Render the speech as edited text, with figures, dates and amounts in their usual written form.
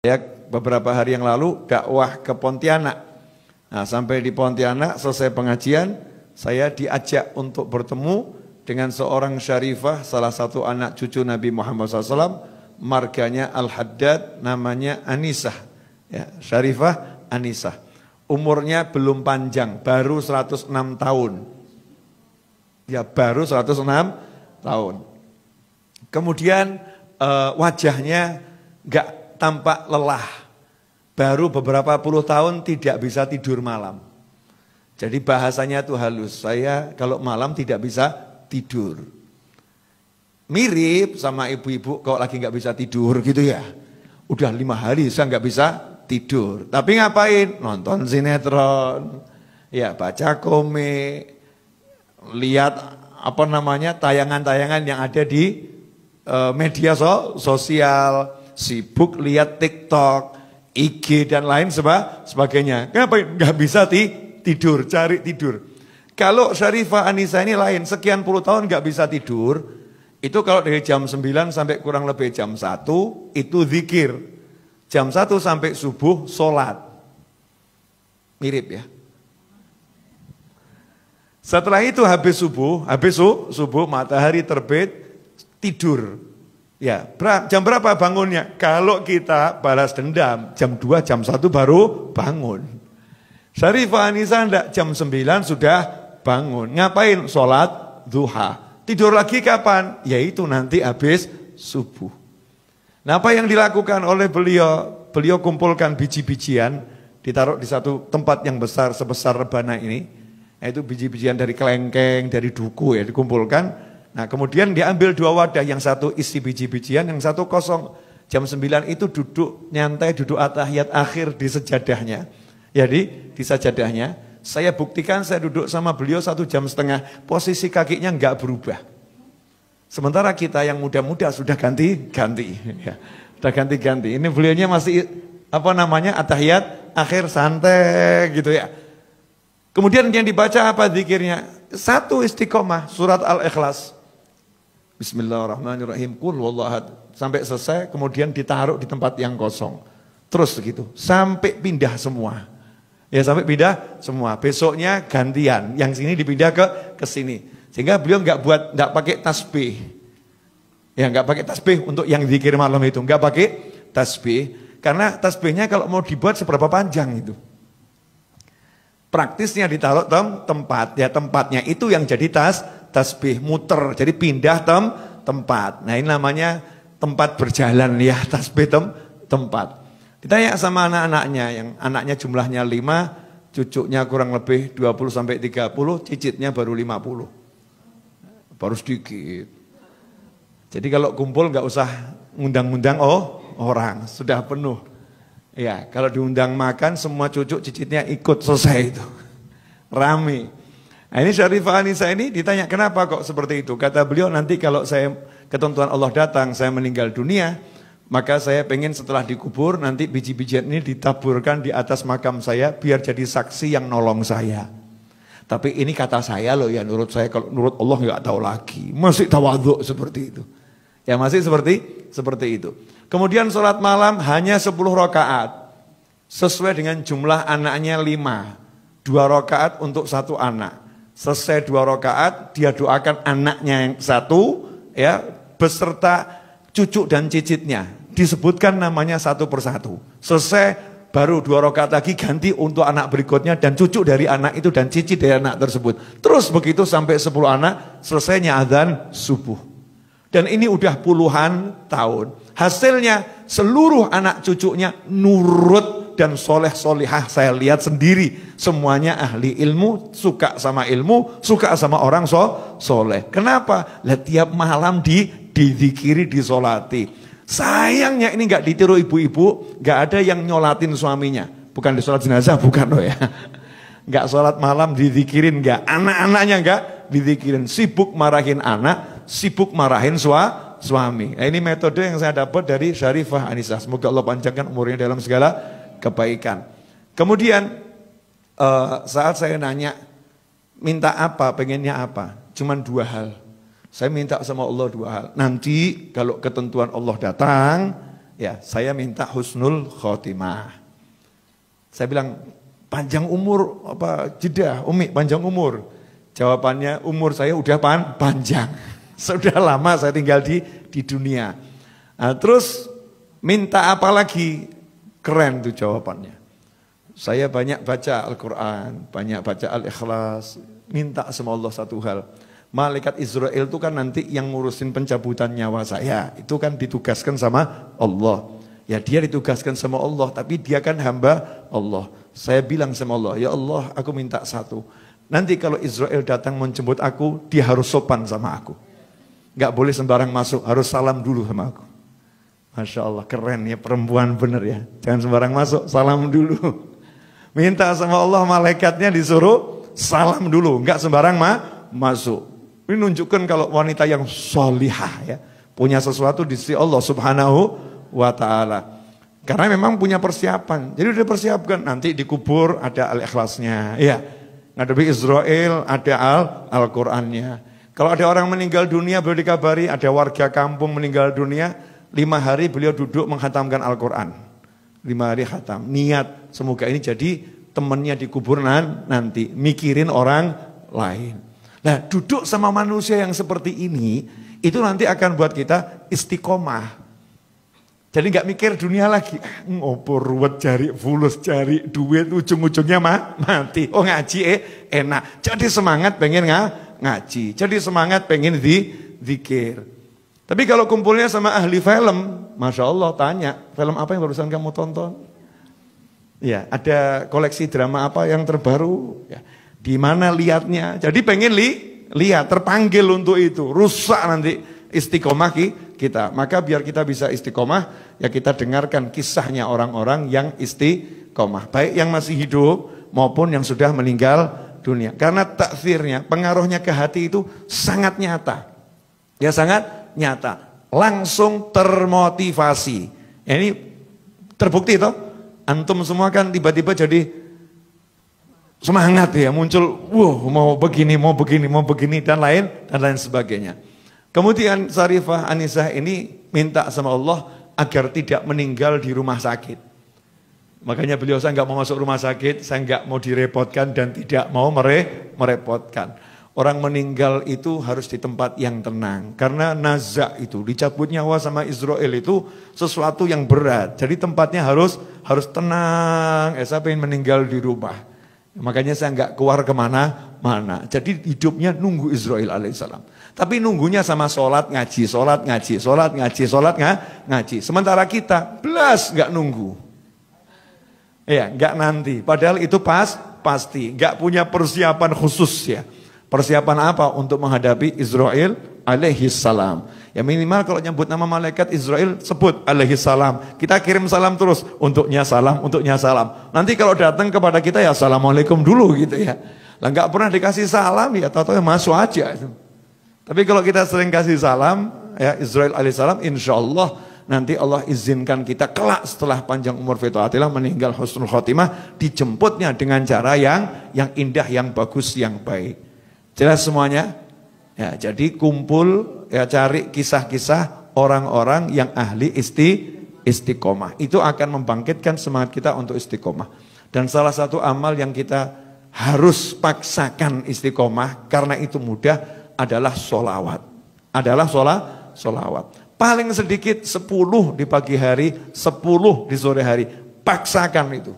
Saya beberapa hari yang lalu dakwah ke Pontianak. Nah, sampai di Pontianak selesai pengajian, saya diajak untuk bertemu dengan seorang syarifah, salah satu anak cucu Nabi Muhammad SAW, marganya Al-Haddad, namanya Anisah. Ya, syarifah Anisah. Umurnya belum panjang, baru 106 tahun. Ya, baru 106 tahun. Kemudian wajahnya enggak tampak lelah, baru beberapa puluh tahun tidak bisa tidur malam. Jadi bahasanya tuh halus, saya kalau malam tidak bisa tidur. Mirip sama ibu-ibu kalau lagi nggak bisa tidur gitu ya. Udah 5 hari saya nggak bisa tidur. Tapi ngapain? Nonton sinetron, ya baca komik, lihat tayangan-tayangan yang ada di media sosial. Sibuk lihat TikTok, IG dan lain sebagainya. Kenapa nggak bisa tidur, cari tidur? Kalau Syarifah Anisah ini lain, sekian puluh tahun nggak bisa tidur, itu kalau dari jam 9 sampai kurang lebih jam 1 itu zikir. Jam 1 sampai subuh sholat. Mirip ya. Setelah itu habis subuh matahari terbit, tidur. Ya, jam berapa bangunnya? Kalau kita balas dendam, jam 2, jam 1 baru bangun. Syarifah Anisah enggak, jam 9 sudah bangun. Ngapain? Sholat duha. Tidur lagi kapan? Yaitu nanti habis subuh. Nah, apa yang dilakukan oleh beliau? Beliau kumpulkan biji-bijian, ditaruh di satu tempat yang besar sebesar rebana ini. Yaitu biji-bijian dari kelengkeng, dari duku ya, dikumpulkan. Nah, kemudian diambil 2 wadah, yang satu isi biji-bijian, yang satu kosong. Jam 9 itu duduk nyantai, duduk atahiyat akhir di sejadahnya. Jadi di sajadahnya, saya buktikan saya duduk sama beliau 1,5 jam, posisi kakinya enggak berubah. Sementara kita yang muda-muda sudah ganti-ganti. Ya, sudah ganti-ganti. Ini beliaunya masih atahiyat akhir santai gitu ya. Kemudian yang dibaca apa zikirnya? 1 istiqomah, surat Al-Ikhlas. Bismillahirrahmanirrahim. Qul huwallahu ahad. Sampai selesai, kemudian ditaruh di tempat yang kosong. Terus gitu, sampai pindah semua. Ya, sampai pindah semua. Besoknya gantian, yang sini dipindah ke sini. Sehingga beliau enggak pakai tasbih. Ya, enggak pakai tasbih untuk yang zikir malam itu, enggak pakai tasbih. Karena tasbihnya kalau mau dibuat seberapa panjang itu. Praktisnya ditaruh tempat, ya tempatnya itu yang jadi tasbih, muter, jadi pindah tempat. Nah, ini namanya tempat berjalan ya, tasbih tempat. Ditanya sama anak-anaknya, yang anaknya jumlahnya 5, cucunya kurang lebih 20 sampai 30, cicitnya baru 50. Baru sedikit. Jadi kalau kumpul nggak usah ngundang-ngundang orang, sudah penuh. Ya, kalau diundang makan semua cucu cicitnya ikut, selesai itu. Rame. Nah, ini Syarifah Anisah ini ditanya kenapa kok seperti itu. Kata beliau, nanti kalau saya ketentuan Allah datang, saya meninggal dunia, maka saya pengen setelah dikubur nanti biji-bijian ini ditaburkan di atas makam saya biar jadi saksi yang nolong saya. Tapi ini kata saya loh ya, menurut saya, kalau menurut Allah nggak tahu lagi. Masih tawadhu seperti itu. Ya, masih seperti itu. Kemudian sholat malam hanya 10 rakaat. Sesuai dengan jumlah anaknya 5. 2 rakaat untuk 1 anak. Selesai 2 rakaat, dia doakan anaknya yang 1, ya, beserta cucu dan cicitnya. Disebutkan namanya satu persatu. Selesai, baru 2 rakaat lagi ganti untuk anak berikutnya dan cucu dari anak itu dan cicit dari anak tersebut. Terus begitu sampai 10 anak, selesainya azan subuh. Dan ini udah puluhan tahun. Hasilnya seluruh anak cucunya nurut dan soleh-solihah. Saya lihat sendiri. Semuanya ahli ilmu, suka sama ilmu, suka sama orang soleh. Kenapa? Tiap malam dizikiri, disolati. Sayangnya ini gak ditiru ibu-ibu, gak ada yang nyolatin suaminya. Bukan di sholat jenazah, bukan loh ya. Gak sholat malam dizikirin, gak. Anak-anaknya gak dizikirin. Sibuk marahin anak, sibuk marahin suami. Nah, ini metode yang saya dapat dari Syarifah Anisah. Semoga Allah panjangkan umurnya dalam segala kebaikan. Kemudian saat saya nanya, minta apa, pengennya apa? Cuman 2 hal. Saya minta sama Allah 2 hal. Nanti kalau ketentuan Allah datang, Ya, saya minta husnul khotimah. Saya bilang, panjang umur apa jeda, Umi panjang umur. Jawabannya, umur saya udah panjang. Sudah lama saya tinggal di dunia. Nah, terus minta apa lagi? Keren tuh jawabannya. Saya banyak baca Al-Quran, banyak baca Al-Ikhlas. Minta sama Allah satu hal. Malaikat Israel itu kan nanti yang ngurusin pencabutan nyawa saya. Itu kan ditugaskan sama Allah. Ya dia ditugaskan sama Allah, tapi dia kan hamba Allah. Saya bilang sama Allah, ya Allah aku minta satu. Nanti kalau Israel datang menjemput aku, dia harus sopan sama aku. Gak boleh sembarang masuk, harus salam dulu sama aku. Masya Allah, keren ya perempuan bener ya. Jangan sembarang masuk, salam dulu. Minta sama Allah malaikatnya disuruh salam dulu, gak sembarang masuk. Ini nunjukkan kalau wanita yang solihah ya, punya sesuatu di sisi Allah subhanahu wa ta'ala. Karena memang punya persiapan. Jadi udah persiapkan, nanti dikubur ada Al-Ikhlasnya. Ya, ngadepi Israel ada Al-Qurannya. Kalau ada orang meninggal dunia beliau dikabari, ada warga kampung meninggal dunia, 5 hari beliau duduk menghatamkan Al-Quran. 5 hari khatam. Niat semoga ini jadi temannya dikubur nanti, mikirin orang lain. Nah, duduk sama manusia yang seperti ini, itu nanti akan buat kita istiqomah. Jadi nggak mikir dunia lagi, ngopor ruwet cari fulus, cari duit, ujung-ujungnya mati. Oh ngaji enak, jadi semangat pengen ngaji, jadi semangat pengen zikir. Tapi kalau kumpulnya sama ahli film, Masya Allah tanya, film apa yang barusan kamu tonton? Ya, ada koleksi drama apa yang terbaru? Ya. Di mana lihatnya? Jadi pengen lihat, terpanggil untuk itu. Rusak nanti istiqomah kita. Maka biar kita bisa istiqomah, ya kita dengarkan kisahnya orang-orang yang istiqomah. Baik yang masih hidup maupun yang sudah meninggal dunia. Karena taksirnya, pengaruhnya ke hati itu sangat nyata. Ya sangat nyata. Langsung termotivasi. Ya, ini terbukti toh. Antum semua kan tiba-tiba jadi semangat ya, muncul, mau begini, dan lain sebagainya. Kemudian Sarifah Anisah ini minta sama Allah agar tidak meninggal di rumah sakit. Makanya beliau, saya nggak mau masuk rumah sakit, saya nggak mau direpotkan dan tidak mau merepotkan. Orang meninggal itu harus di tempat yang tenang. Karena nazak itu, dicabut nyawa sama Israel itu sesuatu yang berat. Jadi tempatnya harus tenang. Saya pengen meninggal di rumah. Makanya saya nggak keluar kemana-mana. Jadi hidupnya nunggu Israel alaihissalam. Tapi nunggunya sama sholat ngaji. Sementara kita belas nggak nunggu. Ya, nggak nanti. Padahal itu pasti. Nggak punya persiapan khusus ya. Persiapan apa untuk menghadapi Israel alaihissalam? Ya minimal kalau nyebut nama malaikat Israel sebut alaihissalam. Kita kirim salam terus, untuknya salam. Nanti kalau datang kepada kita ya assalamualaikum dulu gitu ya. Lah nggak pernah dikasih salam ya, tahu-tahu masuk aja itu. Tapi kalau kita sering kasih salam ya Israel alaihissalam, insyaallah nanti Allah izinkan kita kelak setelah panjang umur fitaatillah meninggal husnul khotimah, dijemputnya dengan cara yang indah, yang bagus, yang baik. Jelas semuanya? Ya, jadi kumpul ya, cari kisah-kisah orang-orang yang ahli istiqomah. Itu akan membangkitkan semangat kita untuk istiqomah. Dan salah satu amal yang kita harus paksakan istiqomah karena itu mudah adalah sholawat. Sholawat. Paling sedikit 10 di pagi hari, 10 di sore hari. Paksakan itu.